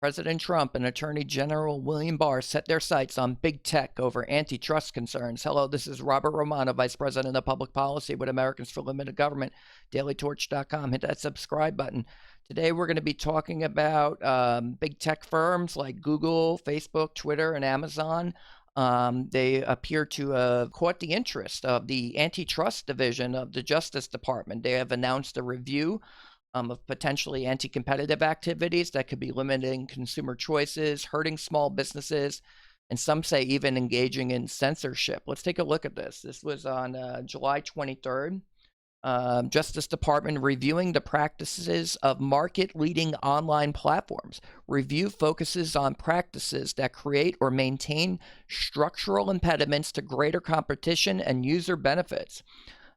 President Trump and Attorney General William Barr set their sights on big tech over antitrust concerns. Hello, this is Robert Romano, Vice President of Public Policy with Americans for Limited Government, dailytorch.com. Hit that subscribe button. Today, we're going to be talking about big tech firms like Google, Facebook, Twitter, and Amazon. They appear to have caught the interest of the Antitrust Division of the Justice Department. They have announced a review of potentially anti-competitive activities that could be limiting consumer choices, hurting small businesses, and some say even engaging in censorship. Let's take a look at this. This was on July 23rd. Justice Department reviewing the practices of market-leading online platforms. Review focuses on practices that create or maintain structural impediments to greater competition and user benefits.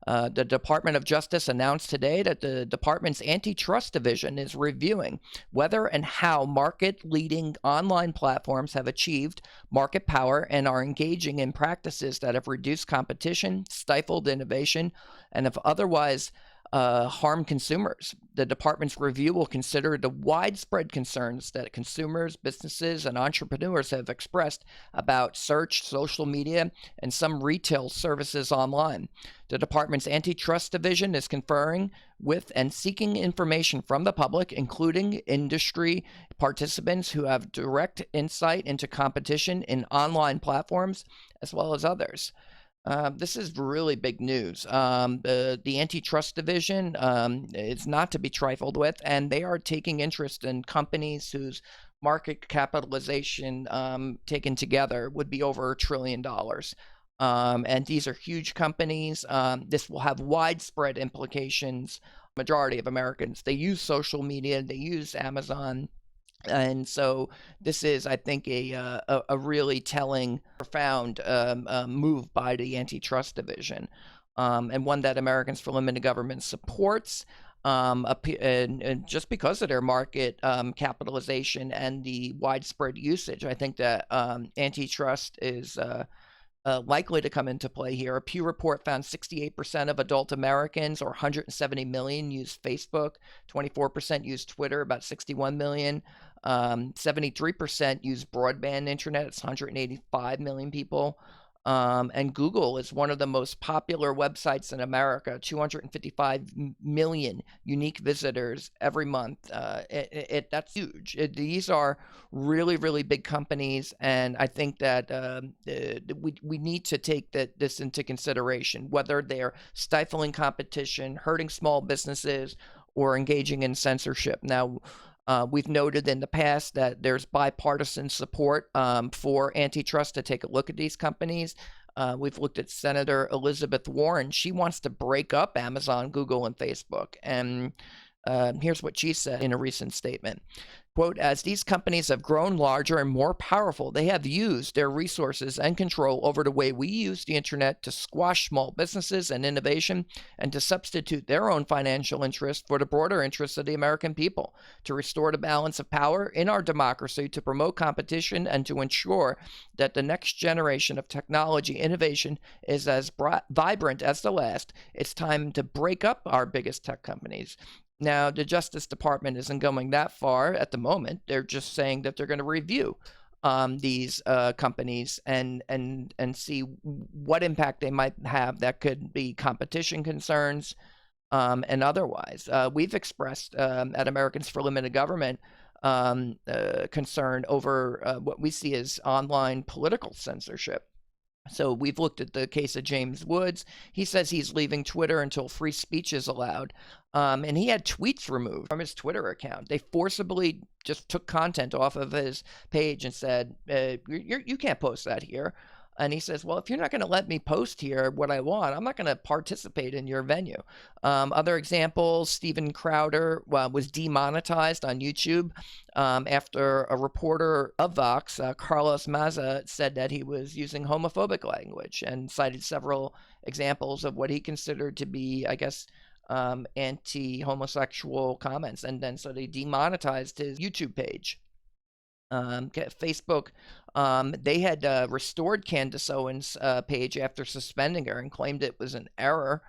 The Department of Justice announced today that the department's Antitrust Division is reviewing whether and how market-leading online platforms have achieved market power and are engaging in practices that have reduced competition, stifled innovation, and have otherwise harm consumers. The department's review will consider the widespread concerns that consumers, businesses, and entrepreneurs have expressed about search, social media, and some retail services online. The department's Antitrust Division is conferring with and seeking information from the public, including industry participants who have direct insight into competition in online platforms, as well as others. This is really big news. The Antitrust Division is not to be trifled with, and they are taking interest in companies whose market capitalization taken together would be over $1 trillion. And these are huge companies. This will have widespread implications. Majority of Americans, they use social media, they use Amazon. And so this is, I think, a really telling, profound move by the Antitrust Division, and one that Americans for Limited Government supports, and just because of their market capitalization and the widespread usage. I think that antitrust is likely to come into play here. A Pew report found 68% of adult Americans, or 170 million, use Facebook, 24% use Twitter, about 61 million, 73% use broadband internet, it's 185 million people. And Google is one of the most popular websites in America, 255 million unique visitors every month. That's huge. These are really, really big companies, and I think that we need to take this into consideration, whether they're stifling competition, hurting small businesses, or engaging in censorship. Now, we've noted in the past that there's bipartisan support for antitrust to take a look at these companies. We've looked at Senator Elizabeth Warren. She wants to break up Amazon, Google, and Facebook. And here's what she said in a recent statement. Quote, as these companies have grown larger and more powerful, they have used their resources and control over the way we use the internet to squash small businesses and innovation, and to substitute their own financial interests for the broader interests of the American people, to restore the balance of power in our democracy, to promote competition, and to ensure that the next generation of technology innovation is as vibrant as the last. It's time to break up our biggest tech companies. Now, the Justice Department isn't going that far at the moment. They're just saying that they're going to review these companies and see what impact they might have that could be competition concerns and otherwise. We've expressed at Americans for Limited Government concern over what we see as online political censorship. So we've looked at the case of James Woods. He says he's leaving Twitter until free speech is allowed. And he had tweets removed from his Twitter account. They forcibly just took content off of his page and said, you can't post that here. And he says, well, if you're not going to let me post here what I want, I'm not going to participate in your venue. Other examples, Steven Crowder was demonetized on YouTube after a reporter of Vox, Carlos Maza, said that he was using homophobic language, and cited several examples of what he considered to be, I guess, anti-homosexual comments. And then so they demonetized his YouTube page. Facebook, they had restored Candace Owens' page after suspending her and claimed it was an error.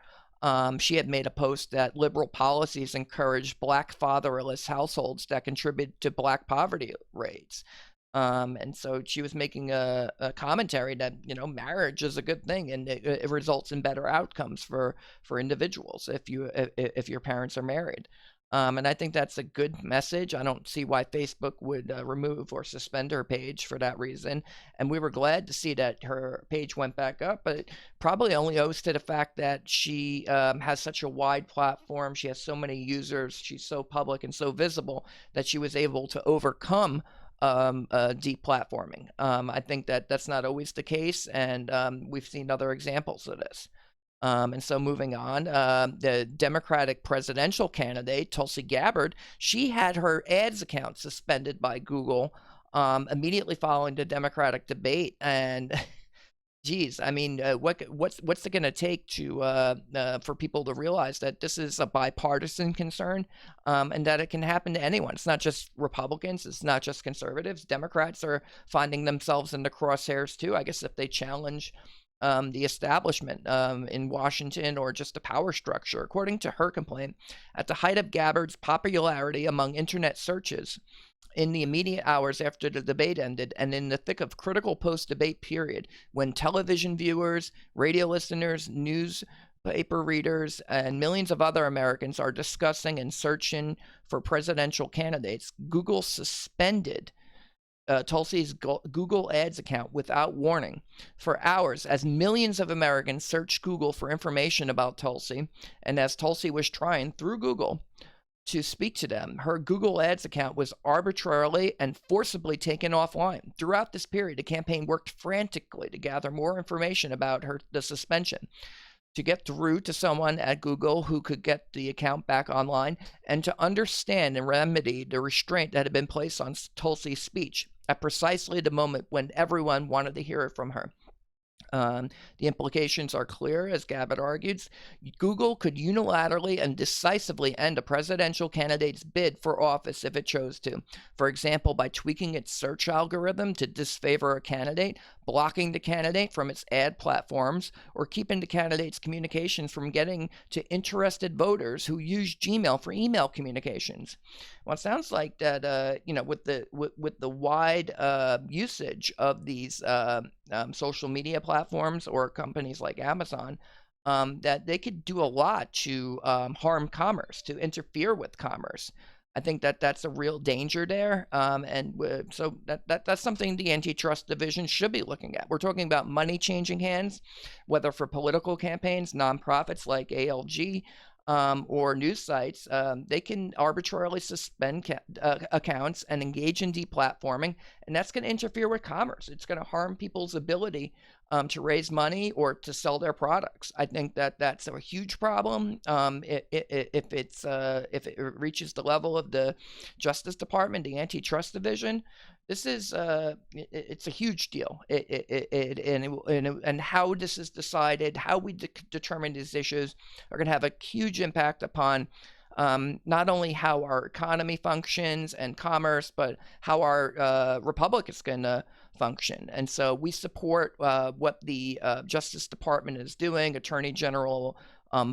She had made a post that liberal policies encourage Black fatherless households that contribute to Black poverty rates. And so she was making a commentary that, marriage is a good thing, and it results in better outcomes for individuals if your parents are married. And I think that's a good message. I don't see why Facebook would remove or suspend her page for that reason. And we were glad to see that her page went back up, but it probably only owes to the fact that she has such a wide platform. She has so many users. She's so public and so visible that she was able to overcome deplatforming. I think that that's not always the case, and we've seen other examples of this. And so moving on, the Democratic presidential candidate, Tulsi Gabbard, she had her ads account suspended by Google immediately following the Democratic debate. And geez, I mean, what's it going to take for people to realize that this is a bipartisan concern, and that it can happen to anyone? It's not just Republicans. It's not just conservatives. Democrats are finding themselves in the crosshairs too. I guess if they challenge the establishment in Washington or just the power structure. According to her complaint, at the height of Gabbard's popularity among internet searches, in the immediate hours after the debate ended and in the thick of critical post-debate period, when television viewers, radio listeners, newspaper readers, and millions of other Americans are discussing and searching for presidential candidates, Google suspended Tulsi's Google Ads account without warning for hours as millions of Americans searched Google for information about Tulsi, and as Tulsi was trying through Google to speak to them, her Google Ads account was arbitrarily and forcibly taken offline. Throughout this period, the campaign worked frantically to gather more information about the suspension, to get through to someone at Google who could get the account back online, and to understand and remedy the restraint that had been placed on Tulsi's speech at precisely the moment when everyone wanted to hear it from her. The implications are clear, as Gabbard argues. Google could unilaterally and decisively end a presidential candidate's bid for office if it chose to. For example, by tweaking its search algorithm to disfavor a candidate, blocking the candidate from its ad platforms, or keeping the candidate's communications from getting to interested voters who use Gmail for email communications. Well, it sounds like that, with the wide usage of these social media platforms or companies like Amazon, that they could do a lot to harm commerce, to interfere with commerce. I think that that's a real danger there, so that's something the Antitrust Division should be looking at. We're talking about money changing hands, whether for political campaigns, nonprofits like ALG, or news sites. They can arbitrarily suspend accounts and engage in deplatforming, and that's going to interfere with commerce. It's going to harm people's ability to raise money or to sell their products. I think that that's a huge problem. If it reaches the level of the Justice Department, the Antitrust Division, this is it's a huge deal. And how this is decided, how we determine these issues, are going to have a huge impact upon not only how our economy functions and commerce, but how our republic is going to function. And so we support what the Justice Department is doing, Attorney General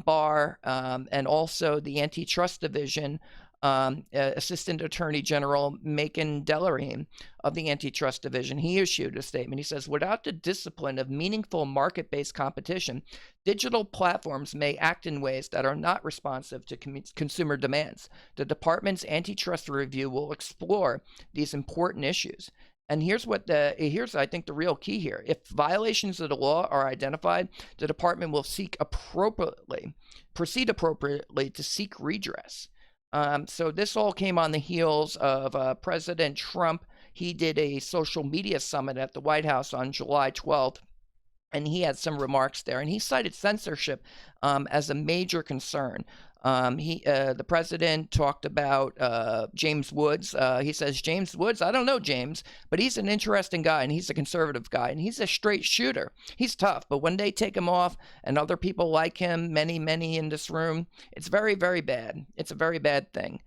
Barr, and also the Antitrust Division, Assistant Attorney General Macon Delarine of the Antitrust Division. He issued a statement. He says, without the discipline of meaningful market-based competition, digital platforms may act in ways that are not responsive to consumer demands. The department's antitrust review will explore these important issues. And here's I think the real key here. If violations of the law are identified, the department will proceed appropriately to seek redress. So this all came on the heels of President Trump. He did a social media summit at the White House on July 12th, and he had some remarks there, and he cited censorship as a major concern. The president talked about James Woods. He says, James Woods, I don't know James, but he's an interesting guy, and he's a conservative guy, and he's a straight shooter. He's tough, but when they take him off, and other people like him, many in this room, it's very, very bad. It's a very bad thing.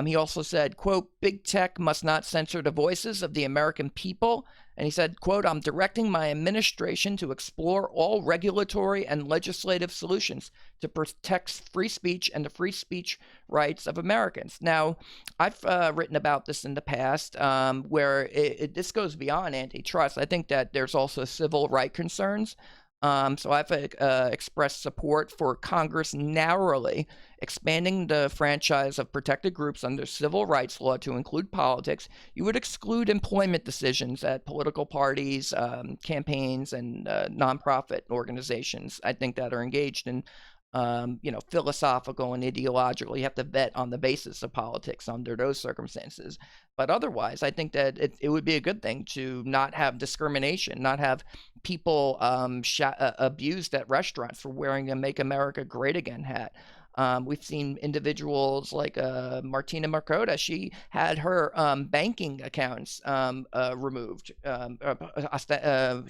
He also said, quote, big tech must not censor the voices of the American people. And he said, quote, I'm directing my administration to explore all regulatory and legislative solutions to protect free speech and the free speech rights of Americans. Now, I've written about this in the past where this goes beyond antitrust. I think that there's also civil right concerns. So I've expressed support for Congress narrowly expanding the franchise of protected groups under civil rights law to include politics. You would exclude employment decisions at political parties, campaigns, and nonprofit organizations, I think, that are engaged in philosophical and ideological. You have to vet on the basis of politics under those circumstances. But otherwise, I think that it would be a good thing to not have discrimination, not have people abused at restaurants for wearing a Make America Great Again hat. We've seen individuals like Martina Markota. She had her banking accounts removed.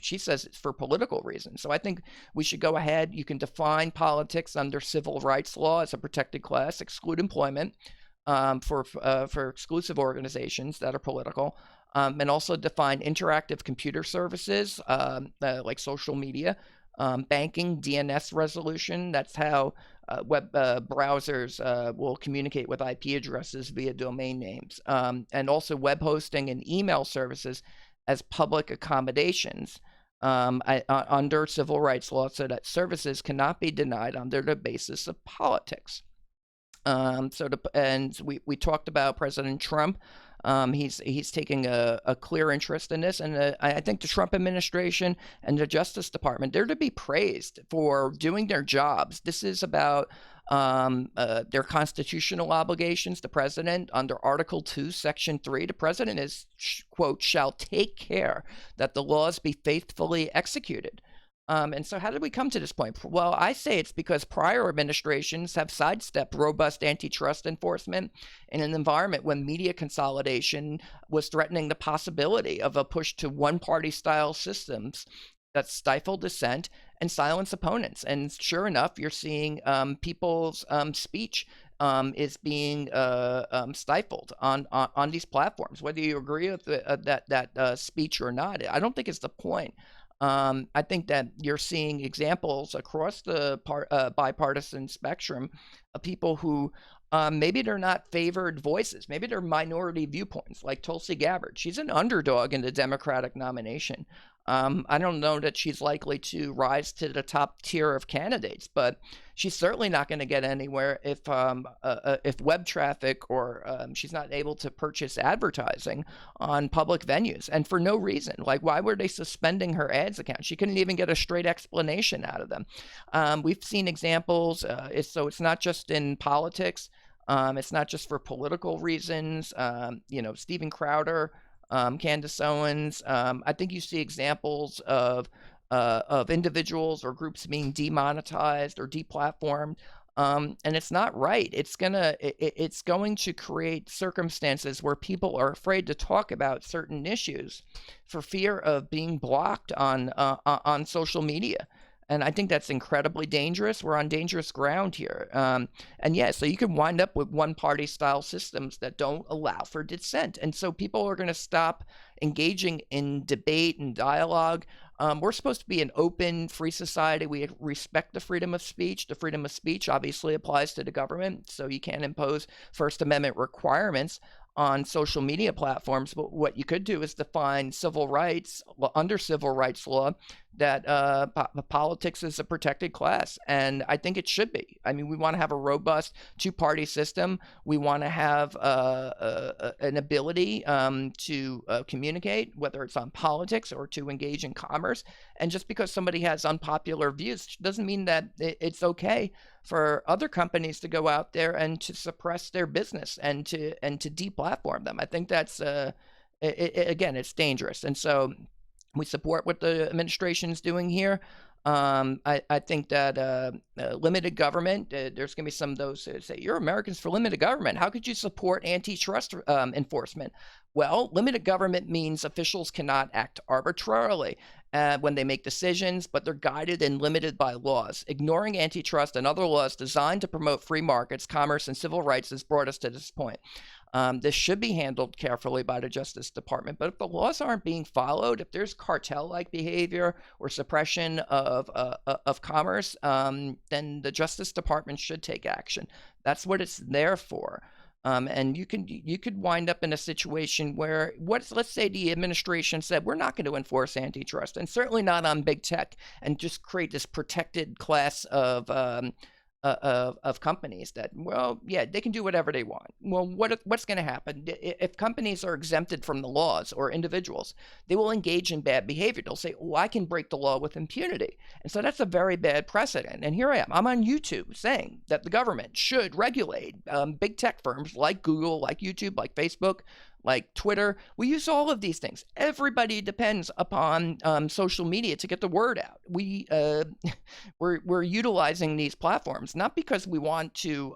She says it's for political reasons. So I think we should go ahead. You can define politics under civil rights law as a protected class, exclude employment for exclusive organizations that are political. And also define interactive computer services like social media, banking, DNS resolution. That's how web browsers will communicate with IP addresses via domain names, and also web hosting and email services as public accommodations under civil rights law, so that services cannot be denied under the basis of politics. And we talked about President Trump. He's taking a clear interest in this, and I think the Trump administration and the Justice Department, they're to be praised for doing their jobs. This is about their constitutional obligations. The president, under Article 2, Section 3, the president is, quote, shall take care that the laws be faithfully executed. And so how did we come to this point? Well, I say it's because prior administrations have sidestepped robust antitrust enforcement in an environment when media consolidation was threatening the possibility of a push to one-party style systems that stifle dissent and silence opponents. And sure enough, you're seeing people's speech is being stifled on these platforms. Whether you agree with that speech or not, I don't think it's the point. I think that you're seeing examples across the bipartisan spectrum of people who maybe they're not favored voices. Maybe they're minority viewpoints, like Tulsi Gabbard. She's an underdog in the Democratic nomination. I don't know that she's likely to rise to the top tier of candidates, but she's certainly not going to get anywhere if web traffic or she's not able to purchase advertising on public venues, and for no reason. Like, why were they suspending her ads account? She couldn't even get a straight explanation out of them. We've seen examples. So it's not just in politics. It's not just for political reasons. Steven Crowder, Candace Owens. I think you see examples of individuals or groups being demonetized or deplatformed, and it's not right. It's going to create circumstances where people are afraid to talk about certain issues for fear of being blocked on social media. And I think that's incredibly dangerous. We're on dangerous ground here. So you can wind up with one-party style systems that don't allow for dissent. And so people are going to stop engaging in debate and dialogue. We're supposed to be an open, free society. We respect the freedom of speech. The freedom of speech obviously applies to the government, so you can't impose First Amendment requirements on social media platforms. But what you could do is define civil rights under civil rights law, that politics is a protected class, and I think it should be. I mean, we want to have a robust two-party system. We want to have an ability to communicate, whether it's on politics or to engage in commerce. And just because somebody has unpopular views doesn't mean that it's okay for other companies to go out there and to suppress their business and to deplatform them. I think that's again, it's dangerous. And so we support what the administration is doing here. I think that limited government, there's going to be some of those who say, you're Americans for limited government. How could you support antitrust enforcement? Well, limited government means officials cannot act arbitrarily when they make decisions, but they're guided and limited by laws. Ignoring antitrust and other laws designed to promote free markets, commerce, and civil rights has brought us to this point. This should be handled carefully by the Justice Department, but if the laws aren't being followed, if there's cartel-like behavior or suppression of commerce, then the Justice Department should take action. That's what it's there for. And you could wind up in a situation where let's say the administration said we're not going to enforce antitrust, and certainly not on big tech, and just create this protected class of companies that, well, yeah, they can do whatever they want. Well, what's going to happen if companies are exempted from the laws, or individuals? They will engage in bad behavior. They'll say, oh, I can break the law with impunity. And so that's a very bad precedent. And here I am. I'm on YouTube saying that the government should regulate big tech firms like Google, like YouTube, like Facebook, like Twitter. We use all of these things. Everybody depends upon social media to get the word out. We're utilizing these platforms not because we want to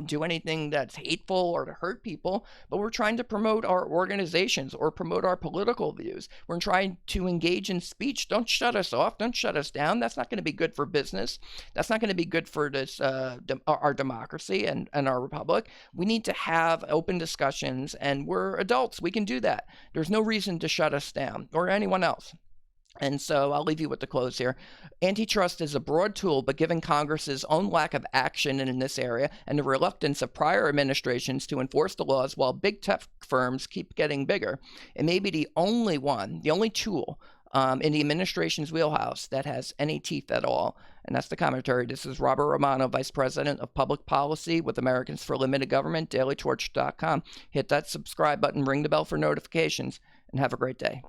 do anything that's hateful or to hurt people, but we're trying to promote our organizations or promote our political views. We're trying to engage in speech. Don't shut us off. Don't shut us down. That's not going to be good for business. That's not going to be good for this our democracy and our republic. We need to have open discussions, and we're adults. We can do that. There's no reason to shut us down or anyone else. And so I'll leave you with the close here. Antitrust is a broad tool, but given Congress's own lack of action in this area and the reluctance of prior administrations to enforce the laws while big tech firms keep getting bigger, it may be the only tool in the administration's wheelhouse that has any teeth at all. And that's the commentary. This is Robert Romano, Vice President of Public Policy with Americans for Limited Government, dailytorch.com. Hit that subscribe button, ring the bell for notifications, and have a great day.